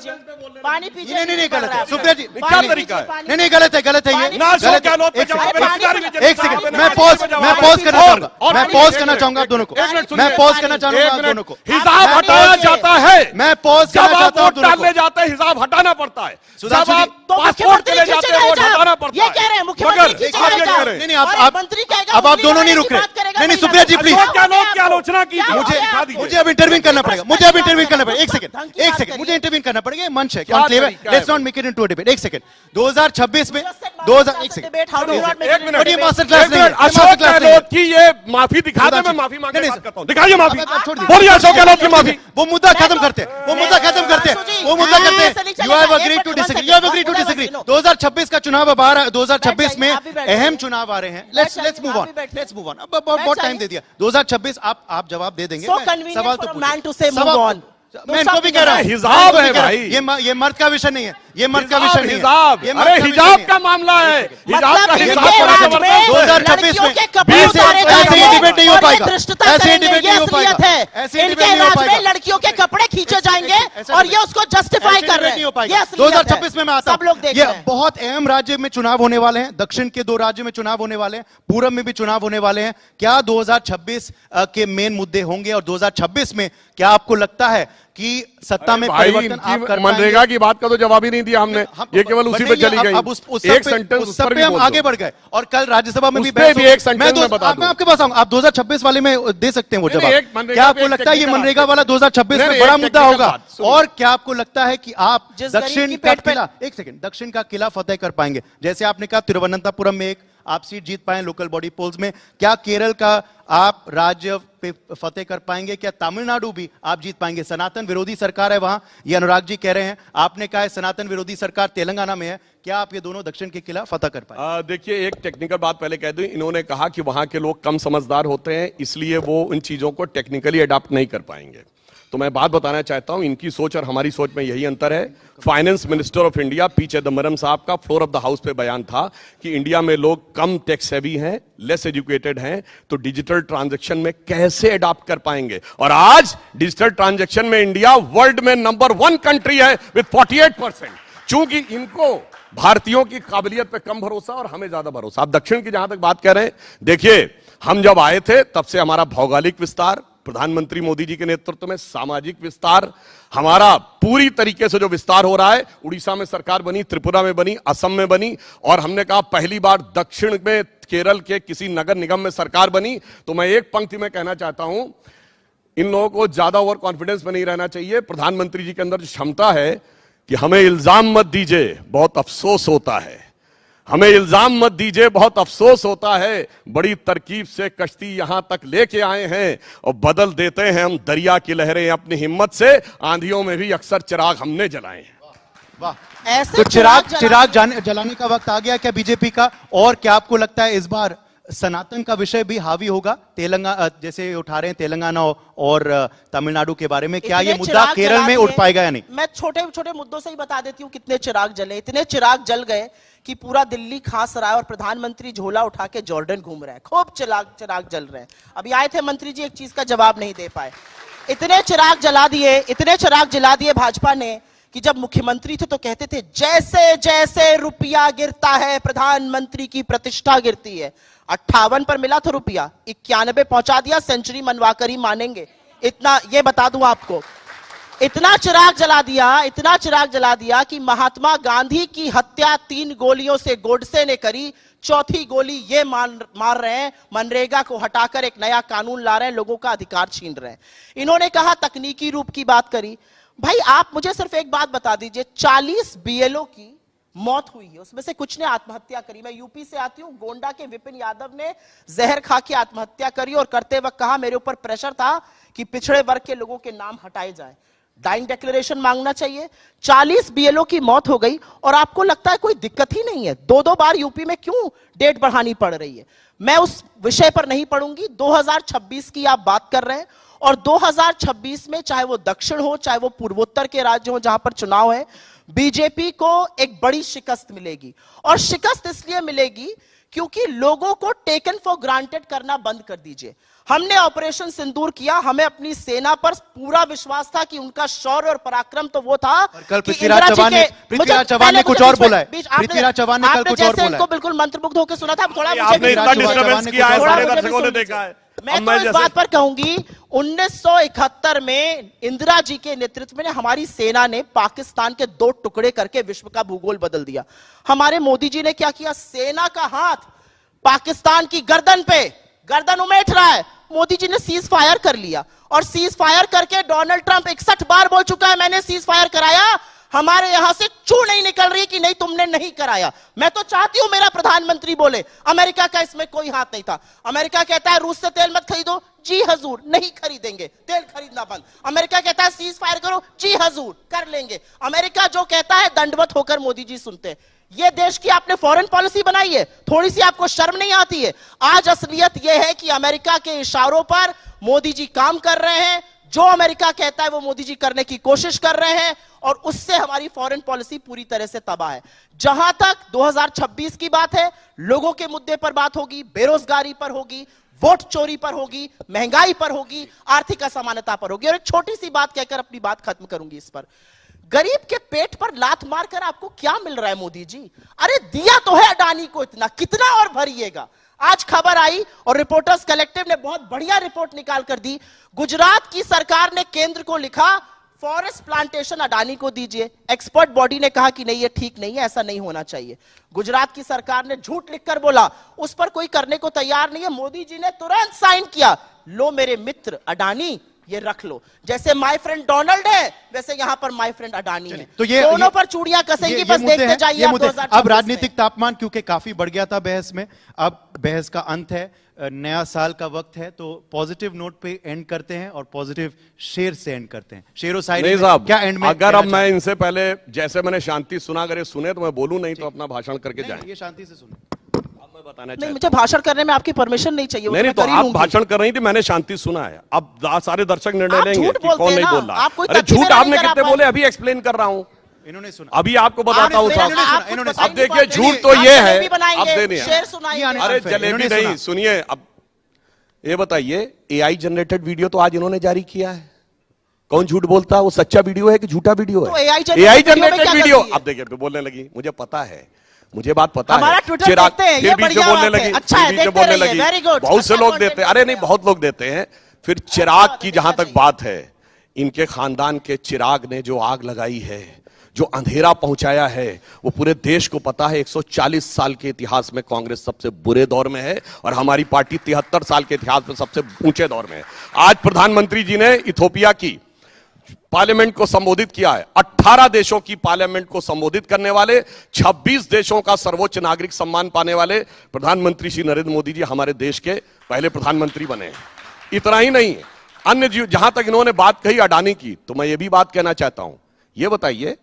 पानी पीजिए, नहीं गलत है सुप्रिया जी, क्या तरीका है? नहीं गलत है पानी- ना गलत है। गहलोत पे एक जवाब सेकंड, है, एक सेकंड, मैं पॉज करना चाहूंगा, मैं पॉज करना चाहूंगा आप दोनों को, मैं पॉज करना चाहूंगा आप दोनों को। हिजाब हटाया जाता है, मैं पॉज जब करना आप चाहता हूं वोट दोनों डालने को। जाते हैं हिजाब हटाना पड़ता है, सुधांशु जब जी, आप तो पासपोर्ट के लिए मुख्यमंत्री जाते हैं वोट खींचेगा हटाना हिजाब। पड़ता ये कह रहे हैं है। मुख्यमंत्री मगर खींचेगा आप ये कह हिजाब। रहे हैं नहीं और आप मंत्री कहेगा अब आप उंगली दोनों नहीं लगाने रुक की रहे। बात करेगा, नहीं नहीं सुप्रिया जी लगाने प्लीज, की अशोक बात गहलोत की आलोचना की क्या मुझे हो गया? मुझे अब इंटरव्यू करना पड़ेगा, मुझे अब इंटरव्यू करना पड़ेगा। एक सेकंड, धमकी बात मुझे करिए। इंटरव्यू करना पड़ेगा। ये मंच है, क्या कॉन्क्लेव है, तरीका लेट्स है not make it into a debate. एक सेकंड, 2026 में 2000 एक सेकंड, और ये मास्टर क्लास नहीं है, ये अशोक मास्टर क्लास नहीं है। गहलोत की ये माफी दिखा दे, मैं माफी मांगने नहीं, बात नहीं, करता हूं। दिखाइए माफी, अब आप छोड़ दीजिए। बोलिए अशोक गहलोत की माफी। वो मुद्दा खत्म करते हैं, वो मुद्दा खत्म करते हैं, वो मुद्दा करते हैं। You have agreed to disagree, you have agreed to disagree. 2026 का चुनाव अब आ रहा है, 2026 में अहम चुनाव आ रहे हैं। लेट्स मूव ऑन, अब बहुत टाइम दे दिया। 2026 आप जवाब दे देंगे, So मैं convenient सवाल for तो a man to पूछिए। say move सवाल- on. मैं इनको भी कह रहा हूं, हिजाब मैं है इनको भी कह रहा हूं। भाई। ये मर्द का विषय नहीं है, ये मर्द का विषय नहीं है। हिजाब, ये मर्द अरे का विषय हिजाब नहीं है। का मामला है, हिजाब मतलब का इनके हिजाब राज बड़ा में जबरदस्त है। 2026 में लड़कियों के कपड़े ऐसे उतारे जाएंगे ये डिबेट नहीं हो और ये पाएगा, धृष्टता ऐसे ये करेंगे, डिबेट ये नहीं हो असलियत पाएगा, है। ऐसे ये इनके डिबेट नहीं हो राज में पाएगा। लड़कियों के कपड़े खींचे जाएंगे ऐसा और डिबेट- ये उसको जस्टिफाई ऐसे कर डिबेट रहे नहीं हो हैं। पाएगा। ये असलियत है। 2026 में मैं आता सब लोग हूं, देख ये रहे हैं। बहुत अहम राज्य में चुनाव होने वाले हैं, दक्षिण के 2 राज्यों में चुनाव होने वाले हैं, पूरब में भी चुनाव होने वाले हैं। क्या 2026 के मेन मुद्दे होंगे और 2026 में क्या आपको लगता है कि सत्ता में भाई, परिवर्तन आप कर मनरेगा पाएंगे? की बात का तो जवाब ही नहीं दिया हमने, ये केवल उसी पे चली गई। अब उस सब एक पे- सेंटेंस उस उस सब पर पे भी हम बोल आगे दो। बढ़ गए और कल राज्यसभा में उस भी पे बहस भी होगी। एक sentence में बता मैं दो। आपके पास आऊंगा, आप 2026 वाले में दे सकते हैं वो नहीं, जवाब। एक मनरेगा क्या पे आपको एक लगता है ये technical मनरेगा बात वाला 2026 नहीं, में नहीं, बड़ा एक मुद्दा technical होगा? बात, सुनिए। और क्या आपको लगता है कि आप जिस गरीब दक्षिण की का पेट पे- किला, एक सेकंड, दक्षिण का किला फतेह कर पाएंगे? जैसे आपने कहा तिरुवनंतपुरम में एक आप सीट जीत पाए लोकल बॉडी पोल्स में, क्या केरल का आप राज्य पे फतेह कर पाएंगे? क्या तमिलनाडु भी आप जीत पाएंगे? सनातन विरोधी सरकार है वहां, ये अनुराग जी कह रहे हैं, आपने कहा है सनातन विरोधी सरकार तेलंगाना में है, क्या आप ये दोनों दक्षिण के किला फतेह कर पाएंगे? देखिए, एक टेक्निकल बात पहले कह दूं, इन्होंने कहा कि वहां के लोग कम समझदार होते हैं, इसलिए वो इन चीजों को टेक्निकली अडॉप्ट नहीं कर पाएंगे। तो मैं बात बताना चाहता हूं, इनकी सोच और हमारी सोच में यही अंतर है। Finance minister of India P Chidambaram साहब का फ्लोर ऑफ द हाउस पे बयान था कि इंडिया में लोग कम टैक्स हैवी हैं, लेस एजुकेटेड हैं, तो डिजिटल ट्रांजैक्शन में कैसे अडॉप्ट कर पाएंगे? और आज डिजिटल ट्रांजैक्शन में इंडिया वर्ल्ड में नंबर 1 कंट्री है विद 48%। चूंकि इनको भारतीयों की काबिलियत पे कम भरोसा और हमें ज्यादा भरोसा। आप दक्षिण की जहां तक बात कर रहे हैं, देखिए, हम जब आए थे तब से हमारा भौगोलिक विस्तार, प्रधानमंत्री मोदी जी के नेतृत्व में सामाजिक विस्तार, हमारा पूरी तरीके से जो विस्तार हो रहा है, उड़ीसा में सरकार बनी, त्रिपुरा में बनी, असम में बनी, और हमने कहा पहली बार दक्षिण में केरल के किसी नगर निगम में सरकार बनी। तो मैं एक पंक्ति में कहना चाहता हूं, इन लोगों को ज्यादा ओवर कॉन्फिडेंस में नहीं रहना चाहिए। प्रधानमंत्री जी के अंदर जो क्षमता है कि हमें इल्जाम मत दीजिए, बहुत अफसोस होता है, हमें इल्जाम मत दीजिए, बहुत अफसोस होता है, बड़ी तरकीब से कश्ती यहां तक लेके आए हैं और बदल देते हैं हम दरिया की लहरें अपनी हिम्मत से, आंधियों में भी अक्सर चिराग हमने जलाए हैं। वाह, ऐसे तो चिराग चिराग जलाने का वक्त आ गया क्या बीजेपी का? और क्या आपको लगता है इस बार सनातन का विषय भी हावी होगा? तेलंगाना जैसे उठा रहे हैं तेलंगाना और तमिलनाडु के बारे में, क्या ये इतने मुद्दा चिराग केरल जला में दिए। उठ पाएगा या नहीं? मैं छोटे छोटे मुद्दों से ही बता देती हूँ कितने चिराग जले। इतने चिराग जल गए कि पूरा दिल्ली खास रहा है और प्रधानमंत्री झोला उठा के जॉर्डन घूम रहे हैं। खूब चिराग जल रहे हैं। अभी आए थे मंत्री जी, एक चीज का जवाब नहीं दे पाए। इतने चिराग जला दिए, इतने चिराग जला दिए भाजपा ने कि जब मुख्यमंत्री थे तो कहते थे जैसे जैसे रुपया गिरता है प्रधानमंत्री की प्रतिष्ठा गिरती है। 58 पर मिला था रुपया, 91 पहुंचा दिया, सेंचुरी मनवाकर ही मानेंगे। इतना ये बता दूं आपको। इतना चिराग जला दिया कि महात्मा गांधी की हत्या 3 गोलियों से गोडसे ने करी, चौथी गोली ये मार रहे हैं, मनरेगा को हटाकर एक नया कानून ला रहे हैं, लोगों का अधिकार छीन रहे हैं। इन्होंने कहा तकनीकी रूप की बात करी। भाई आप मुझे सिर्फ एक बात बता दीजिए, 40 बीएलओ की मौत हुई है, उसमें से कुछ ने आत्महत्या करी। मैं यूपी से आती हूं, गोंडा के विपिन यादव ने जहर खा के आत्महत्या करी और करते वक्त कहा मेरे ऊपर प्रेशर था कि पिछड़े वर्ग के लोगों के नाम हटाए जाए, डाइंग डिक्लेरेशन मांगना चाहिए। 40 बीएलओ की मौत हो गई और आपको लगता है कोई दिक्कत ही नहीं है। 2-2 बार यूपी में क्यों डेट बढ़ानी पड़ रही है? मैं उस विषय पर नहीं पढ़ूंगी। 2026 की आप बात कर रहे हैं और 2026 में चाहे वो दक्षिण हो चाहे वो पूर्वोत्तर के राज्य हो जहां पर चुनाव है, बीजेपी को एक बड़ी शिकस्त मिलेगी। और शिकस्त इसलिए मिलेगी क्योंकि लोगों को टेकन फॉर ग्रांटेड करना बंद कर दीजिए। हमने ऑपरेशन सिंदूर किया, हमें अपनी सेना पर पूरा विश्वास था कि उनका शौर्य और पराक्रम तो वो था। कल पृथ्वीराज चौहान ने कुछ और बोला है। पृथ्वीराज चौहान ने कल कुछ और बोला है। बिल्कुल मंत्रमुग्ध होकर सुना था। थोड़ा आपने इतना डिस्टर्बेंस किया है, सारे दर्शकों ने देखा है। मैं तो इस बात पर कहूंगी 1971 में इंदिरा जी के नेतृत्व में हमारी सेना ने पाकिस्तान के 2 टुकड़े करके विश्व का भूगोल बदल दिया। हमारे मोदी जी ने क्या किया? सेना का हाथ पाकिस्तान की गर्दन उमेट रहा है, मोदी जी ने सीज फायर कर लिया और सीज फायर करके डोनाल्ड ट्रंप 61 बार बोल चुका है मैंने सीज फायर कराया। हमारे यहां से चू नहीं निकल रही कि नहीं तुमने नहीं कराया। मैं तो चाहती हूं मेरा प्रधानमंत्री बोले अमेरिका का इसमें कोई हाथ नहीं था। अमेरिका कहता है रूस से तेल मत खरीदो, जी हजूर नहीं खरीदेंगे, तेल खरीदना बंद। अमेरिका कहता है सीज फायर करो, जी हजूर कर लेंगे। अमेरिका जो कहता है दंडवत होकर मोदी जी सुनते हैं। ये देश की आपने फॉरेन पॉलिसी बनाई है, थोड़ी सी आपको शर्म नहीं आती है? आज असलियत यह है कि अमेरिका के इशारों पर मोदी जी काम कर रहे हैं। जो अमेरिका कहता है वो मोदी जी करने की कोशिश कर रहे हैं और उससे हमारी फॉरेन पॉलिसी पूरी तरह से तबाह है। जहां तक 2026 की बात है, लोगों के मुद्दे पर बात होगी, बेरोजगारी पर होगी, वोट चोरी पर होगी, महंगाई पर होगी, आर्थिक असमानता पर होगी। और एक छोटी सी बात कहकर अपनी बात खत्म करूंगी इस पर। गरीब के पेट पर लात मारकर आपको क्या मिल रहा है मोदी जी? अरे दिया तो है अडानी को इतना, कितना और भरिएगा? आज खबर आई और रिपोर्टर्स कलेक्टिव ने बहुत बढ़िया रिपोर्ट निकाल कर दी। गुजरात की सरकार ने केंद्र को लिखा फॉरेस्ट प्लांटेशन अडानी को दीजिए। एक्सपर्ट बॉडी ने कहा कि नहीं ये ठीक नहीं है, ऐसा नहीं होना चाहिए। गुजरात की सरकार ने झूठ लिखकर बोला, उस पर कोई करने को तैयार नहीं है। मोदी जी ने तुरंत साइन किया, लो मेरे मित्र अडानी ये रख लो। जैसे माय फ्रेंड डोनाल्ड है वैसे यहां पर माय फ्रेंड अडानी है। तो ये दोनों पर चूड़ियां कसेंगी, बस देखते जाइए आप 2026 अब राजनीतिक तापमान क्योंकि काफी बढ़ गया था बहस में, अब बहस का अंत है, नया साल का वक्त है, तो पॉजिटिव नोट पे एंड करते हैं और पॉजिटिव शेर से एंड करते हैं। शेरो साइड नहीं साहब, क्या एंड में अगर अब मैं इनसे पहले जैसे मैंने शांति सुना, अगर ये सुने तो मैं बोलूं, नहीं तो अपना भाषण करके जाएं। ये शांति से सुनो। नहीं, मुझे भाषण करने में आपकी परमिशन नहीं चाहिए। नहीं तो आप भाषण कर रही थी, मैंने शांति सुना है। अब सारे दर्शक निर्णय लेंगे कि कौन नहीं बोल रहा। अरे झूठ आपने कितने बोले, अभी एक्सप्लेन कर रहा हूं। इन्होंने सुना, अभी आपको बताता हूं साहब। अब देखिए झूठ तो ये है, अब देने अरे जलेबी नहीं, सुनिए। अब ये बताइए, एआई जनरेटेड वीडियो तो आज इन्होंने जारी किया है। कौन झूठ बोलता है? वो सच्चा वीडियो है कि झूठा वीडियो है? AI generated video. अब देखिए बोलने लगी, मुझे पता है, मुझे बात पता है। चिराग फिर बीच में बोलने लगी, बहुत से लोग देते हैं। अरे नहीं, बहुत लोग देते हैं। फिर चिराग की जहां तक बात है, इनके खानदान के चिराग ने जो आग लगाई है, जो अंधेरा पहुंचाया है, वो पूरे देश को पता है। 140 साल के इतिहास में कांग्रेस सबसे बुरे दौर में है और हमारी पार्टी 73 साल के इतिहास में सबसे ऊंचे दौर में है। आज प्रधानमंत्री जी ने इथोपिया की पार्लियामेंट को संबोधित किया है। 18 देशों की पार्लियामेंट को संबोधित करने वाले, 26 देशों का सर्वोच्च नागरिक सम्मान पाने वाले प्रधानमंत्री श्री नरेंद्र मोदी जी हमारे देश के पहले प्रधानमंत्री बने। इतना ही नहीं, अन्य जहां तक इन्होंने बात कही अडानी की, तो मैं ये भी बात कहना चाहता हूं। ये बताइए,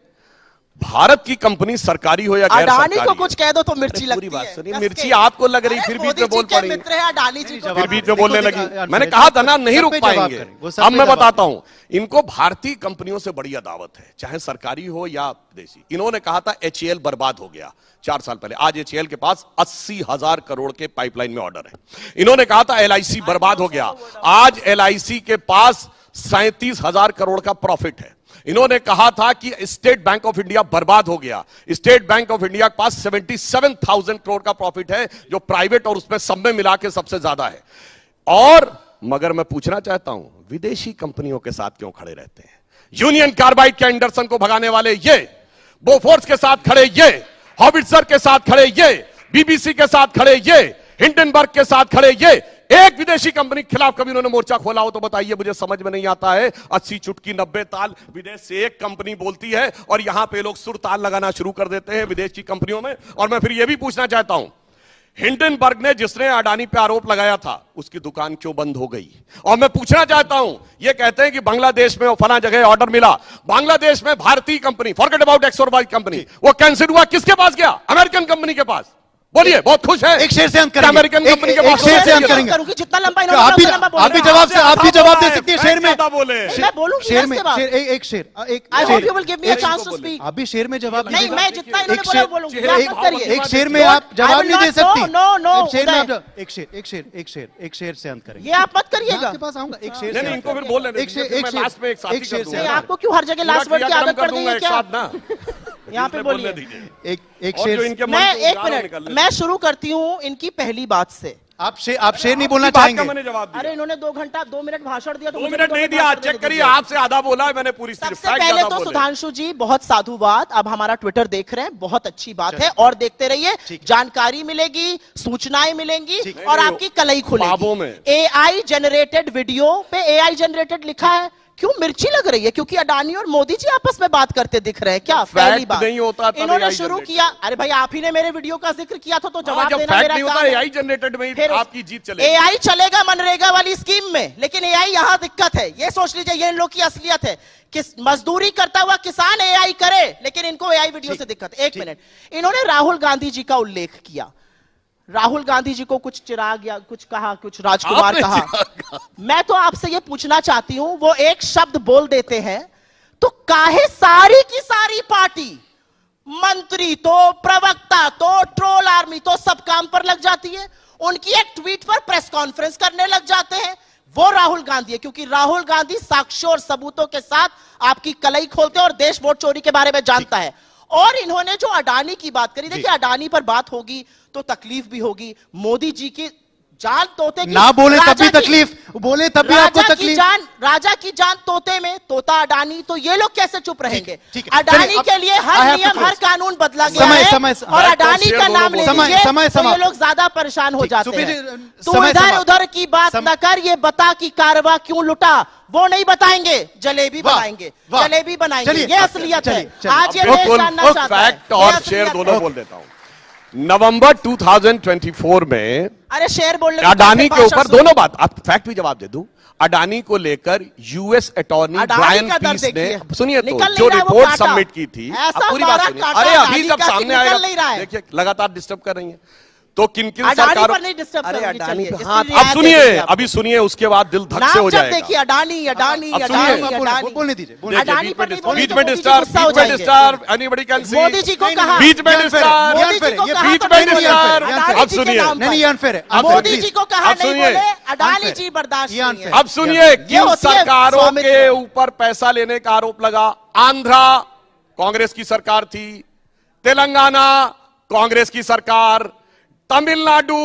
भारत की कंपनी सरकारी हो या गैर सरकारी, अडानी को कुछ कह दो तो मिर्ची लगती बात है। सुनिए, मिर्ची आपको लग रही, फिर बीच में बोल पड़ी, फिर बीच में बोलने लगी। मैंने कहा था ना नहीं रुक पाएंगे। अब मैं बताता हूं, इनको भारतीय कंपनियों से बड़ी अदावत है, चाहे सरकारी हो या देसी। इन्होंने कहा था HAL बर्बाद हो गया 4 साल पहले। आज HAL के पास 80,000 करोड़ के पाइपलाइन में ऑर्डर है। इन्होंने कहा था LIC बर्बाद हो गया, आज LIC के पास 37,000 करोड़ का प्रॉफिट है। इन्होंने कहा था कि स्टेट बैंक ऑफ इंडिया बर्बाद हो गया, स्टेट बैंक ऑफ इंडिया के पास 77,000 करोड़ का प्रॉफिट है, जो प्राइवेट और उसमें सब में मिला के सबसे ज्यादा है। और मगर मैं पूछना चाहता हूं, विदेशी कंपनियों के साथ क्यों खड़े रहते हैं? यूनियन कार्बाइड के एंडरसन को भगाने वाले ये, बोफोर्स के साथ खड़े ये, हॉविट्जर के साथ खड़े ये, बीबीसी के साथ खड़े ये, हिंडनबर्ग के साथ खड़े ये, एक विदेशी कंपनी के खिलाफ कभी उन्होंने मोर्चा खोला हो तो बताइए, मुझे समझ में नहीं आता है। 80 चुटकी 90 ताल विदेश से एक कंपनी बोलती है और यहां पे लोग सुर ताल लगाना शुरू कर देते हैं विदेश की कंपनियों में। और मैं फिर यह भी पूछना चाहता हूं, हिंडनबर्ग ने जिसने अडानी पे आरोप लगाया था उसकी दुकान क्यों बंद हो गई? और मैं पूछना चाहता हूं, ये कहते हैं कि बांग्लादेश में फला जगह ऑर्डर मिला, बांग्लादेश में भारतीय कंपनी, फॉरगेट अबाउट एक्स और वाई कंपनी, वो कैंसिल हुआ, किसके पास गया? अमेरिकन कंपनी के पास। बोलिए, बहुत खुश है। एक शेर से अंत करेंगे, अमेरिकन कंपनी के पास शेर से अंत करेंगे। जितना लंबा आप भी जवाब दे सकती है शेर में। बोले मैं बोलूंगी शेर में इसके बाद। एक शेर I hope you will give me a chance to speak. आप भी शेर में जवाब नहीं, दीजिएगा। मैं जितना इन्होंने बोला वो बोलूंगी। आप मत करिए। एक शेर में आप I जवाब will नहीं दे not- सकती। No, एक शेर में आप उदय। एक शेर से अंत करेंगे। ये आप मत करिएगा। आपके पास आऊंगा, एक शेर नहीं, से नहीं, अंत इनको फिर बोलने एक शेर दीजिए, एक मैं शेर लास्ट में एक साथी एक शेर कर से नहीं, दूंगा। आपको क्यों हर जगह लास्ट वर्ड की आदत कर दी है एक क्या? साथ ना, यहाँ पे बोलने बोलिए। दीजिए। एक और जो शेर इनके मन मैं को एक उजाला मिनट, निकलने मैं शुरू करती हूँ इनकी पहली बात से। आप शेर नहीं बोलना आपकी बात का चाहेंगे? मैंने जवाब दिया। अरे इन्होंने 2 मिनट भाषण दिया तो 2 मुझे मिनट भी नहीं दो दिया, भाषण चेक देने करिए, दीजिए। आपसे आधा बोला है मैंने, पूरी सिर्फ सबसे फैक्ट पहले ज्यादा तो बोले। सुधांशु जी बहुत साधुवाद, अब हमारा ट्विटर देख रहे हैं, बहुत अच्छी बात है और देखते रहिए, जानकारी मिलेगी, सूचनाएं मिलेंगी और नहीं, आपकी कलई ख्वाबों खुलेगी। में। एआई जनरेटेड वीडियो पे एआई जनरेटेड लिखा है, क्यों मिर्ची लग रही है? क्योंकि अडानी और मोदी जी आपस में बात करते दिख रहे हैं क्या? पहली बात नहीं होता तब इन्होंने AI शुरू जनरेटेड। किया। अरे भाई, आप ही ने मेरे वीडियो का जिक्र किया था तो जवाब जब देना फैक्ट मेरा नहीं होता, काम है। एआई जनरेटेड में ही फिर आपकी जीत चलेगी। एआई चलेगा मनरेगा वाली स्कीम में, लेकिन एआई यहां दिक्कत है। ये सोच लीजिए, ये इन लोग की असलियत है कि मजदूरी करता हुआ किसान एआई करे, लेकिन इनको एआई वीडियो से दिक्कत है। एक मिनट, इन्होंने राहुल गांधी जी का उल्लेख किया। राहुल गांधी जी को कुछ चिराग या कुछ कहा, कुछ राजकुमार कहा। मैं तो आपसे ये पूछना चाहती हूं, वो एक शब्द बोल देते हैं तो काहे सारी की सारी पार्टी, मंत्री तो, प्रवक्ता तो, ट्रोल आर्मी तो सब काम पर लग जाती है? उनकी एक ट्वीट पर प्रेस कॉन्फ्रेंस करने लग जाते हैं। वो राहुल गांधी है, क्योंकि राहुल गांधी साक्ष्यों और सबूतों के साथ आपकी कलई खोलते हैं और देश वोट चोरी के बारे में जानता है। और इन्होंने जो अडानी की बात करी, देखिए अडानी पर बात होगी तो तकलीफ भी होगी। मोदी जी की जान तोते की, ना बोले तब भी राजा की- तकलीफ, बोले तब भी आपको तकलीफ। राजा की जान तोते में, तोता अडानी, तो ये लोग कैसे चुप रहेंगे? ठीक है। अडानी चलिए, के लिए I हर have to नियम, close. हर कानून बदला गया समय- है समय- और अडानी शेर का दोनों नाम ले बोलो। लीजिए समय तो ये समाप्त। लोग ज्यादा परेशान हो ठीक, जाते सुप्रीत हैं। जी, तू समय इधर समाप्त। उधर की बात न कर, ये बता कि कारवा क्यों लुटा, वो नहीं बताएंगे, जलेबी वाह, बनाएंगे, वाह। जलेबी बनाएंगे। चलिए, ये असलियत है। चलिए, आज ये देश जानना चाहता है। फैक्ट और ये शेर असलियत दोनों है। बोल देता हूं। नवंबर 2024 में अरे शेर बोलने अडानी के ऊपर दोनों बात, आप फैक्ट भी जवाब दे दूं। अडानी को लेकर यूएस अटॉर्नी अडानी ब्रायन का दर पीस ने, देखिए। सुनिए तो, निकल जो नहीं रहा है वो रिपोर्ट कांटा। सबमिट की थी, ऐसा आप पूरी बात बारह सुनिए। कांटा अरे अडानी अभी सब का कि सामने निकल आएगा, नहीं रहा है। देखिए लगातार डिस्टर्ब कर रही है तो किन किन अडानी सरकारों, पर नहीं डिस्टर्ब अरे करूंगी, अडानी चलिए, पे इसकी हाँ, अब रियायत सुनिए, देंगे आपको। अभी सुनिए, उसके बाद दिल धक से नाम हो जब जाएगा। देखिए अडानी अडानी अब सुनिए, अडानी बोलने अडानी, बोलने दीजिए, बोलने देखिए, अडानी पर नहीं बोले बीच तो में मोदी जी डिस्टर्ब, गुस्सा हो बीच में जाएंगे। Disturb, anybody can see, Modi ji को कहा, बीच में डिस्टर्ब, मोदी जी को ये कहा बीच तो में नहीं बोले। डिस्टर्ब। अडानी अब जी के सुनिए, नाम नहीं, पर। ये अनफेयर है। मोदी जी को कहा अब नहीं सुनिए, बोले, अडानी unfair। जी बर्दाश्त ये नहीं है। unfair। अब सुनिए, किन होती है सरकारों स्वामित्व। के ऊपर पैसा लेने का आरोप लगा। आंध्रा कांग्रेस की सरकार थी, तेलंगाना कांग्रेस की सरकार, तमिलनाडु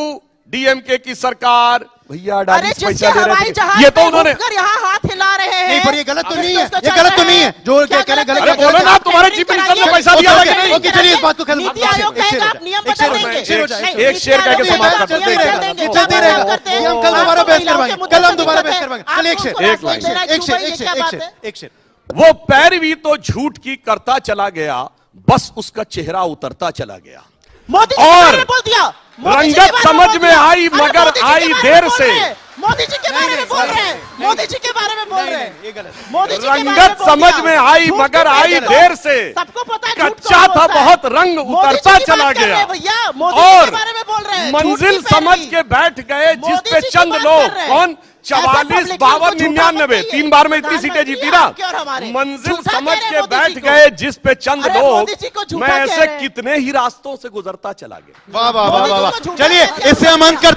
डीएमके की सरकार। भैया अरे अडानी से जिसके पैसा ले हवाई रहे थे, जहाज ये तो में उन्होंने, घूमकर यहाँ हाथ हिला रहे हैं। नहीं, पर ये गलत तो नहीं है, उसको ये चल गलत तो रहे नहीं है। हैं। जो क्या कह रहे गलत गलत है? अरे बोलो ना, तुम्हारे नहीं चीफ मिनिस्टर ने कराइए। पैसा दिया ओके, है कि नहीं? ओके, चलिए इस बात को खत्म नीति कीजिए। आयोग एक शेर कहेगा, हो आप जाए, नियम एक शेर बदल हो जाए, देंगे। एक शेर हो जाए, नहीं, एक शेर कह के नीति समाप्त आयोग करते नियम हैं। बदल देंगे। ये चलते रहेगा, करते हैं। ये हम कल दोबारा आपको बहस महिलाओं करवाएंगे, के मुद्दे कल हम से दोबारा दिक्कत बहस है। करवाएंगे। चलिए एक आपको शेर, खुला एक लाइन। कोई देना है, एक शेर, चुप है, एक ये शेर, क्या एक बात शेर, है? एक शेर। वो पैरवी तो झूठ की करता चला गया, बस उसका चेहरा उतरता चला गया। मोदी जी के और बारे में बोल दिया, मोदी जी के रंगत बारे समझ बोल में दिया। आई, अरे मगर मोदी जी के आई बारे में देर बोल से। रहे हैं। मोदी जी के बारे में बोल रहे हैं, मोदी जी के बारे में बोल रहे हैं, ये गलत। मोदी जी के बारे में रंगत बोल समझ दिया। में आई, झूठ मगर को आई कहते हो। देर से। सबको पता है झूठ कच्चा कौन था बोलता है। बहुत, रंग मोदी उतरता जी की चला बात कर रहे गया। हैं भैया, मोदी जी और के बारे में बोल रहे हैं, झूठ मंजिल की समझ पैरवी। के बैठ गए, जिस मोदी पे जी की चंद बात लोग, कर रहे हैं। कौन ऐसा 44, public 52, को झूठा 99, मत 3 बार में इतनी कहिए। सीटें जीती प्रधानमंत्री ना। आपके और हमारे। मंजिल झूठा समझ कह रहे के हैं मोदी बैठ जी को। गए, जिस पे चंद अरे लोग, मोदी जी को झूठा मैं कह ऐसे रहे हैं। कितने ही रास्तों से गुजरता चला गया। वाह वाह वाह मोदी जी वाह को वाह। झूठा चलिए कह रहे हैं। इससे हम अंत करते हैं।